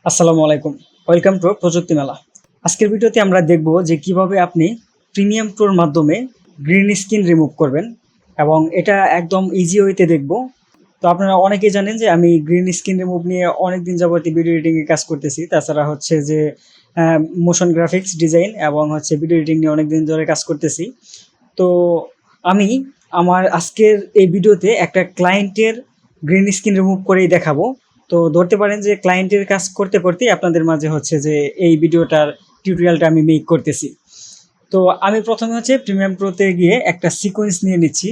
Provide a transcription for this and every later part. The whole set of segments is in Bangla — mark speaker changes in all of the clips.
Speaker 1: আসসালামু আলাইকুম। ওয়েলকাম টু প্রযুক্তি মেলা। আজকের ভিডিওতে আমরা দেখব যে কিভাবে আপনি প্রিমিয়াম প্রোর মাধ্যমে গ্রিন স্ক্রিন রিমুভ করবেন এবং এটা একদম ইজি ওয়েতে দেখব। তো আপনারা অনেকেই জানেন যে আমি গ্রিন স্ক্রিন রিমুভ নিয়ে অনেক দিন যাবত ভিডিও এডিটিং এর কাজ করতেছি। তাছাড়া হচ্ছে যে মোশন গ্রাফিক্স ডিজাইন এবং হচ্ছে ভিডিও এডিটিং নিয়ে অনেক দিন ধরে কাজ করতেছি। তো আমি আমার আজকের এই ভিডিওতে একটা ক্লায়েন্টের গ্রিন স্ক্রিন রিমুভ করেই দেখাবো। তো ধরতে পারেন যে ক্লায়েন্টের কাজ করতে করতেই আপনাদের মাঝে হচ্ছে যে এই ভিডিওটার টিউটোরিয়ালটা আমি মেক করতেছি। তো আমি প্রথমে হচ্ছে প্রিমিয়াম প্রোতে গিয়ে একটা সিকোয়েন্স নিয়ে নিচ্ছি।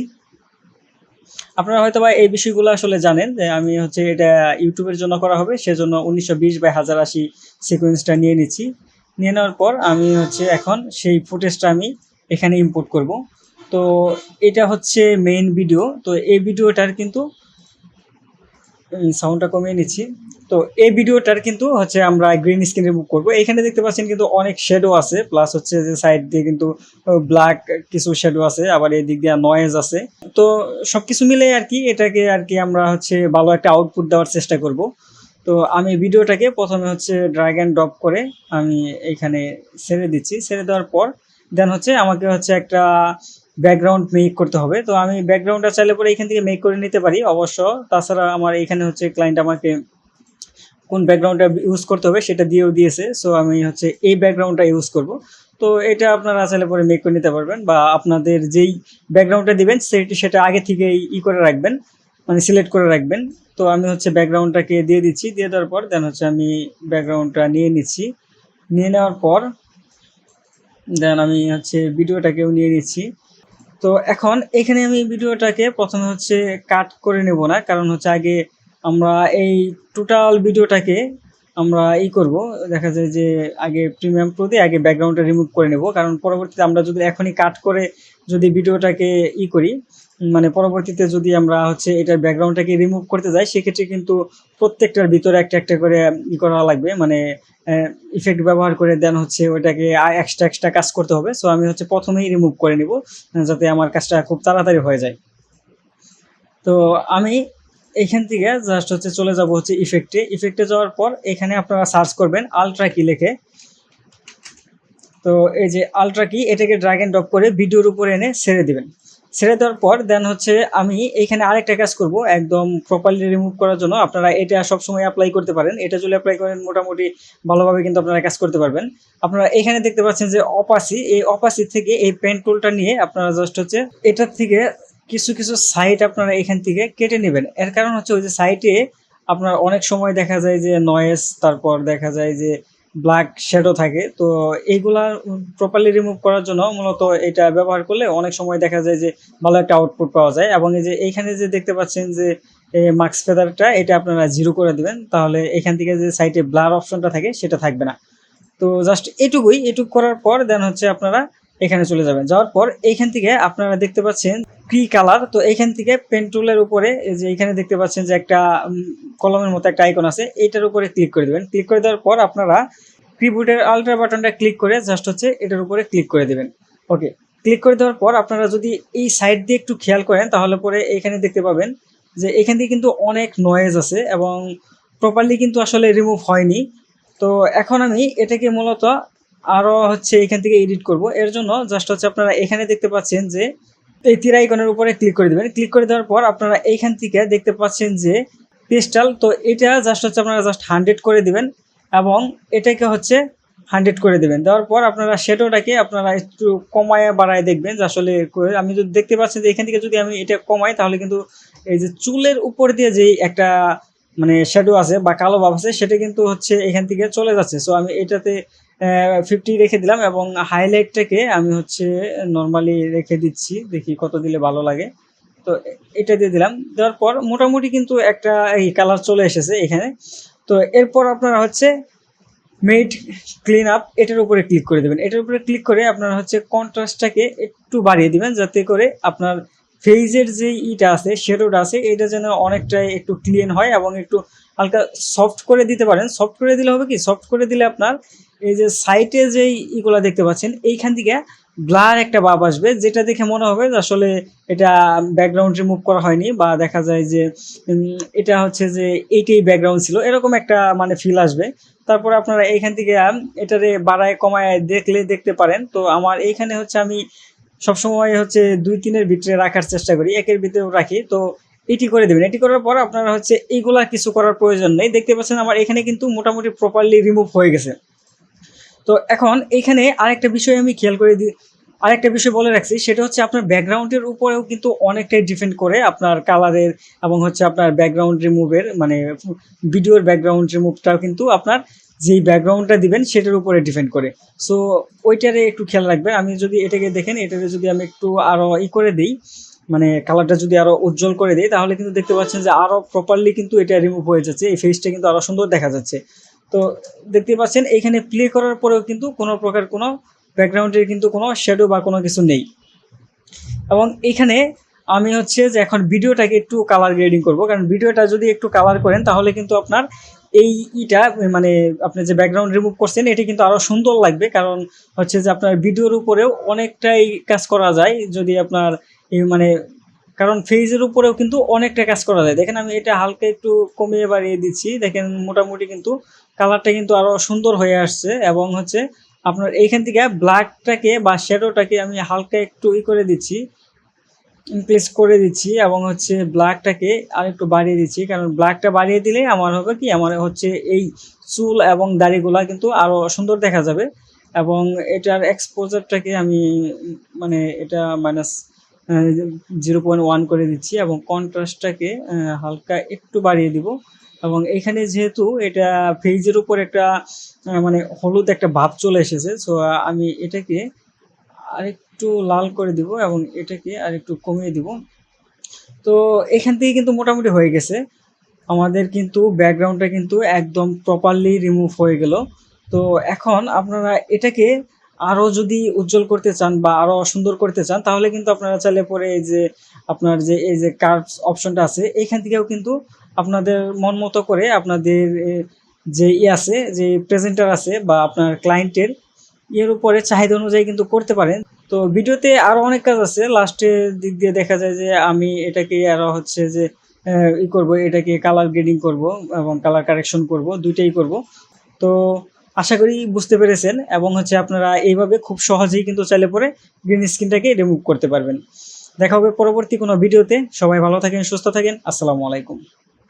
Speaker 1: আপনারা হয়তো বা এই বিষয়গুলো আসলে জানেন যে আমি হচ্ছে এটা ইউটিউবের জন্য করা হবে, সেজন্য 1920x1080 সিকোয়েন্সটা নিয়ে নিচ্ছি। নিয়ে নেওয়ার পর আমি হচ্ছে এখন সেই ফুটেজটা আমি এখানে ইম্পোর্ট করব। তো এটা হচ্ছে মেইন ভিডিও। তো এই ভিডিওটার কিন্তু সাউন্ডটা কমিয়ে নিচ্ছি। তো এই ভিডিওটার কিন্তু হচ্ছে আমরা গ্রিন স্ক্রিন রিমুভ করবো। এখানে দেখতে পাচ্ছেন কিন্তু অনেক শ্যাডো আছে, প্লাস হচ্ছে যে সাইড দিয়ে কিন্তু ব্ল্যাক কিছু শ্যাডো আছে, আবার এই দিক দিয়ে নয়েজ আছে। তো সবকিছু মিলে আর কি এটাকে আর কি আমরা হচ্ছে ভালো একটা আউটপুট দেওয়ার চেষ্টা করব। তো আমি ভিডিওটাকে প্রথমে হচ্ছে ড্র্যাগ অ্যান্ড ড্রপ করে আমি এইখানে ছেড়ে দিচ্ছি। ছেড়ে দেওয়ার পর দেন হচ্ছে আমাকে হচ্ছে একটা ব্যাকগ্রাউন্ড মেক করতে হবে। তো আমি ব্যাকগ্রাউন্ডটা চাইলে পরে এখান থেকে মেক করে নিতে পারি অবশ্য। তাছাড়া আমার এখানে হচ্ছে ক্লায়েন্ট আমাকে কোন ব্যাকগ্রাউন্ডটা ইউজ করতে হবে সেটা দিয়েও দিয়েছে। সো আমি হচ্ছে এই ব্যাকগ্রাউন্ডটা ইউজ করব। তো এটা আপনারা চাইলে পরে মেক করে নিতে পারবেন, বা আপনাদের যেই ব্যাকগ্রাউন্ডটা দিবেন সেটা আগে থেকেই করে রাখবেন, মানে সিলেক্ট করে রাখবেন। তো আমি হচ্ছে ব্যাকগ্রাউন্ডটাকে দিয়ে দিচ্ছি। দিয়ে দেওয়ার পর দেন হচ্ছে আমি ব্যাকগ্রাউন্ডটা নিয়ে নিচ্ছি। নিয়ে নেওয়ার পর দেন আমি হচ্ছে ভিডিওটাকেও নিয়ে নিচ্ছি। তো এখন এখানে আমি ভিডিওটাকে প্রথমে হচ্ছে কাট করে নেব না, কারণ হচ্ছে আগে আমরা এই টোটাল ভিডিওটাকে আমরা করব। দেখা যায় যে আগে প্রিমিয়াম প্রো দিয়ে আগে ব্যাকগ্রাউন্ডটা রিমুভ করে নেব, কারণ পরবর্তীতে আমরা যদি এখনই কাট করে যদি ভিডিওটাকে করি, মানে পরবর্তীতে যদি আমরা হচ্ছে এটার ব্যাকগ্রাউন্ডটাকে রিমুভ করতে যাই, সেক্ষেত্রে কিন্তু প্রত্যেকটার ভিতরে একটা একটা করে করা লাগবে, মানে ইফেক্ট ব্যবহার করে দেন হচ্ছে ওইটাকে এক্সট্রা কাজ করতে হবে। সো আমি হচ্ছে প্রথমেই রিমুভ করে নিব যাতে আমার কাজটা খুব তাড়াতাড়ি হয়ে যায়। তো আমি এইখান থেকে জাস্ট হচ্ছে চলে যাব হচ্ছে ইফেক্টে যাওয়ার পর এখানে আপনারা সার্চ করবেন আলট্রা কি লিখে। তো এই যে আলট্রা কি, এটাকে ড্র্যাগ অ্যান্ড ড্রপ করে ভিডিওর উপরে এনে ছেড়ে দিবেন। ছেড়ে দেওয়ার পর দেন হচ্ছে আমি এইখানে আরেকটা কাজ করব একদম প্রপারলি রিমুভ করার জন্য। আপনারা এটা সবসময় অ্যাপ্লাই করতে পারেন, এটা যদি অ্যাপ্লাই করেন মোটামুটি ভালোভাবে কিন্তু আপনারা কাজ করতে পারবেন। আপনারা এখানে দেখতে পাচ্ছেন যে অপাসি, এই অপাসি থেকে এই পেন টুলটা নিয়ে আপনারা জাস্ট হচ্ছে এটার থেকে কিছু কিছু সাইড আপনারা এখান থেকে কেটে নেবেন। এর কারণ হচ্ছে ওই যে সাইডে আপনার অনেক সময় দেখা যায় যে নয়েজ, তারপর দেখা যায় যে ব্ল্যাক শ্যাডো থাকে। তো এইগুলা প্রপারলি রিমুভ করার জন্য মূলত এটা ব্যবহার করলে অনেক সময় দেখা যায় যে ভালো একটা আউটপুট পাওয়া যায়। এবং এই যে এইখানে যে দেখতে পাচ্ছেন যে মার্কস ফেদারটা, এটা আপনারা 0 করে দিবেন, তাহলে এখান থেকে যে সাইডে ব্লার অপশনটা থাকে সেটা থাকবে না। তো জাস্ট এটুকু করার পর দেন হচ্ছে আপনারা এখানে চলে যাবেন। যাওয়ার পর এইখান থেকে আপনারা দেখতে পাচ্ছেন কি কালার। তো এইখান থেকে পেন টুলের উপরে এই যে এখানে দেখতে পাচ্ছেন যে একটা কলমের মতো একটা আইকন আছে, এইটার উপরে ক্লিক করে দেবেন। ক্লিক করে দেওয়ার পর আপনারা কিবোর্ডের আল্ট্রা বাটনটা ক্লিক করে জাস্ট হচ্ছে এটার উপরে ক্লিক করে দেবেন। ওকে, ক্লিক করে দেওয়ার পর আপনারা যদি এই সাইড দিয়ে একটু খেয়াল করেন তাহলে পরে এখানে দেখতে পাবেন যে এখান দিয়ে কিন্তু অনেক নয়েজ আছে এবং প্রপারলি কিন্তু আসলে রিমুভ হয়নি। তো এখন আমি এটাকে মূলত আরও হচ্ছে এখান থেকে এডিট করব। এর জন্য জাস্ট হচ্ছে আপনারা এখানে দেখতে পাচ্ছেন যে এই তীর আইকনের উপরে ক্লিক করে দেবেন। ক্লিক করে দেওয়ার পর আপনারা এইখান থেকে দেখতে পাচ্ছেন যে পেস্টাল, তো এটা জাস্ট হচ্ছে আপনারা জাস্ট 100 করে দিবেন এবং এটাকে হচ্ছে 100 করে দেবেন। দেওয়ার পর আপনারা শ্যাডোটাকে আপনারা একটু কমায় বাড়ায় দেখবেন যে আসলে আমি যদি দেখতে পাচ্ছি যে এখান থেকে যদি আমি এটা কমাই তাহলে কিন্তু এই যে চুলের উপর দিয়ে যেই একটা মানে শ্যাডো আছে বা কালো ভাব আছে সেটা কিন্তু হচ্ছে এখান থেকে চলে যাচ্ছে। সো আমি এটাতে 50 রেখে দিলাম এবং হাইলাইটটাকে আমি হচ্ছে নর্মালি রেখে দিচ্ছি, দেখি কত দিলে ভালো লাগে। তো এটা দিয়ে দিলাম। দেওয়ার পর মোটামুটি কিন্তু একটা এই কালার চলে এসেছে এখানে। তো এরপর আপনারা হচ্ছে মেড ক্লিন আপ এটার উপরে ক্লিক করে দেবেন। এটার উপরে ক্লিক করে আপনারা হচ্ছে কন্ট্রাস্টটাকে একটু বাড়িয়ে দিবেন, যাতে করে আপনার ফেজের যে ইটা আছে শ্যাডোটা আছে এটা যেন অনেকটাই একটু ক্লিন হয় এবং একটু হালকা সফট করে দিতে পারেন। সফট করে দিলে হবে কি, সফট করে দিলে আপনার এই যে সাইটে যেই ইগুলা দেখতে পাচ্ছেন এইখান থেকে ব্লার একটা ভাব আসবে, যেটা দেখে মনে হবে যে আসলে এটা ব্যাকগ্রাউন্ড রিমুভ করা হয়নি, বা দেখা যায় যে এটা হচ্ছে যে এইটাই ব্যাকগ্রাউন্ড ছিল, এরকম একটা মানে ফিল আসবে। তারপর আপনারা এইখান থেকে এটারে বাড়ায় কমায় দেখতে পারেন। তো আমার এইখানে হচ্ছে আমি সবসময় হচ্ছে 2-3-এর ভিতরে রাখার চেষ্টা করি, 1-এর ভিতরেও রাখি। তো এটি করে দেবেন। এটি করার পর আপনারা হচ্ছে এইগুলা কিছু করার প্রয়োজন নেই। দেখতে পাচ্ছেন আমার এখানে কিন্তু মোটামুটি প্রপারলি রিমুভ হয়ে গেছে। তো এখন এইখানে আরেকটা বিষয় আমি খেয়াল করে দিই, আরেকটা বিষয় বলে রাখছি, সেটা হচ্ছে আপনার ব্যাকগ্রাউন্ডের উপরেও কিন্তু অনেকটাই ডিপেন্ড করে আপনার কালারের, এবং হচ্ছে আপনার ব্যাকগ্রাউন্ড রিমুভের মানে ভিডিওর ব্যাকগ্রাউন্ড রিমুভটাও কিন্তু আপনার যেই ব্যাকগ্রাউন্ডটা দিবেন সেটার উপরে ডিপেন্ড করে। সো ওইটারে একটু খেয়াল রাখবেন। আমি যদি এটাকে দেখেন, এটাকে যদি আমি একটু আরও করে দিই, মানে কালারটা যদি আরও উজ্জ্বল করে দিই, তাহলে কিন্তু দেখতে পাচ্ছেন যে আরও প্রপারলি কিন্তু এটা রিমুভ হয়ে যাচ্ছে, এই ফেসটা কিন্তু আরও সুন্দর দেখা যাচ্ছে। তো দেখতে পাচ্ছেন এইখানে প্লে করার পরেও কিন্তু কোনো প্রকার কোনো ব্যাকগ্রাউন্ডের কিন্তু কোনো শ্যাডো বা কোনো কিছু নেই। এবং এইখানে আমি হচ্ছে যে এখন ভিডিওটাকে একটু কালার গ্রেডিং করব, কারণ ভিডিওটা যদি একটু কালার করেন তাহলে কিন্তু আপনার এই মানে আপনি যে ব্যাকগ্রাউন্ড রিমুভ করছেন এটি কিন্তু আরও সুন্দর লাগবে। কারণ হচ্ছে যে আপনার ভিডিওর উপরেও অনেকটাই কাজ করা যায় যদি আপনার এই মানে, কারণ ফেজের উপরেও কিন্তু অনেকটা কাজ করা যায়। দেখেন আমি এটা হালকা একটু কমিয়ে বাড়িয়ে দিচ্ছি, দেখেন মোটামুটি কিন্তু কালারটা কিন্তু আরও সুন্দর হয়ে আসছে। এবং হচ্ছে আপনার এইখান থেকে ব্ল্যাকটাকে বা শ্যাডোটাকে আমি হালকা একটু করে দিচ্ছি, ইনক্রিজ করে দিচ্ছি, এবং হচ্ছে ব্ল্যাকটাকে আর একটু বাড়িয়ে দিচ্ছি। কারণ ব্ল্যাকটা বাড়িয়ে দিলে আমার হবে কি, আমার হচ্ছে এই চুল এবং দাড়িগুলা কিন্তু আরও সুন্দর দেখা যাবে। এবং এটার এক্সপোজারটাকে আমি মানে এটা -0.1 করে দিচ্ছি, এবং কন্ট্রাস্টটাকে হালকা একটু বাড়িয়ে দিব। এবং এখানে যেহেতু এটা ফেজের উপর একটা মানে হলুদ একটা ভাব চলে এসেছে, সো আমি এটাকে আরেকটু লাল করে দিব এবং এটাকে আরেকটু কমিয়ে দিব। তো এখান থেকে কিন্তু মোটামুটি হয়ে গেছে, আমাদের কিন্তু ব্যাকগ্রাউন্ডটা কিন্তু একদম প্রপারলি রিমুভ হয়ে গেল। তো এখন আপনারা এটাকে আরও যদি উজ্জ্বল করতে চান বা আরও সুন্দর করতে চান, তাহলে কিন্তু আপনারা চাইলে পরে এই যে আপনার যে এই যে কার্ভস অপশনটা আছে, এইখান থেকেও কিন্তু আপনাদের মন মতো করে আপনাদের যে আছে, যে প্রেজেন্টার আছে বা আপনার ক্লায়েন্টের এর উপরে চাহিদা অনুযায়ী কিন্তু করতে পারেন। তো ভিডিওতে আরও অনেক কাজ আছে, লাস্টের দিক দিয়ে দেখা যায় যে আমি এটাকে আরও হচ্ছে যে করব, এটাকে কালার গ্রেডিং করব এবং কালার কারেকশন করব, দুইটাই করব। তো আশা করি বুঝতে পেরেছেন, এবং হচ্ছে আপনারা এইভাবে খুব সহজেই কিন্তু চাইলে পরে গ্রিন স্ক্রিনটাকে রিমুভ করতে পারবেন। দেখা হবে পরবর্তী কোনো ভিডিওতে। সবাই ভালো থাকেন, সুস্থ থাকেন। আসসালামু আলাইকুম।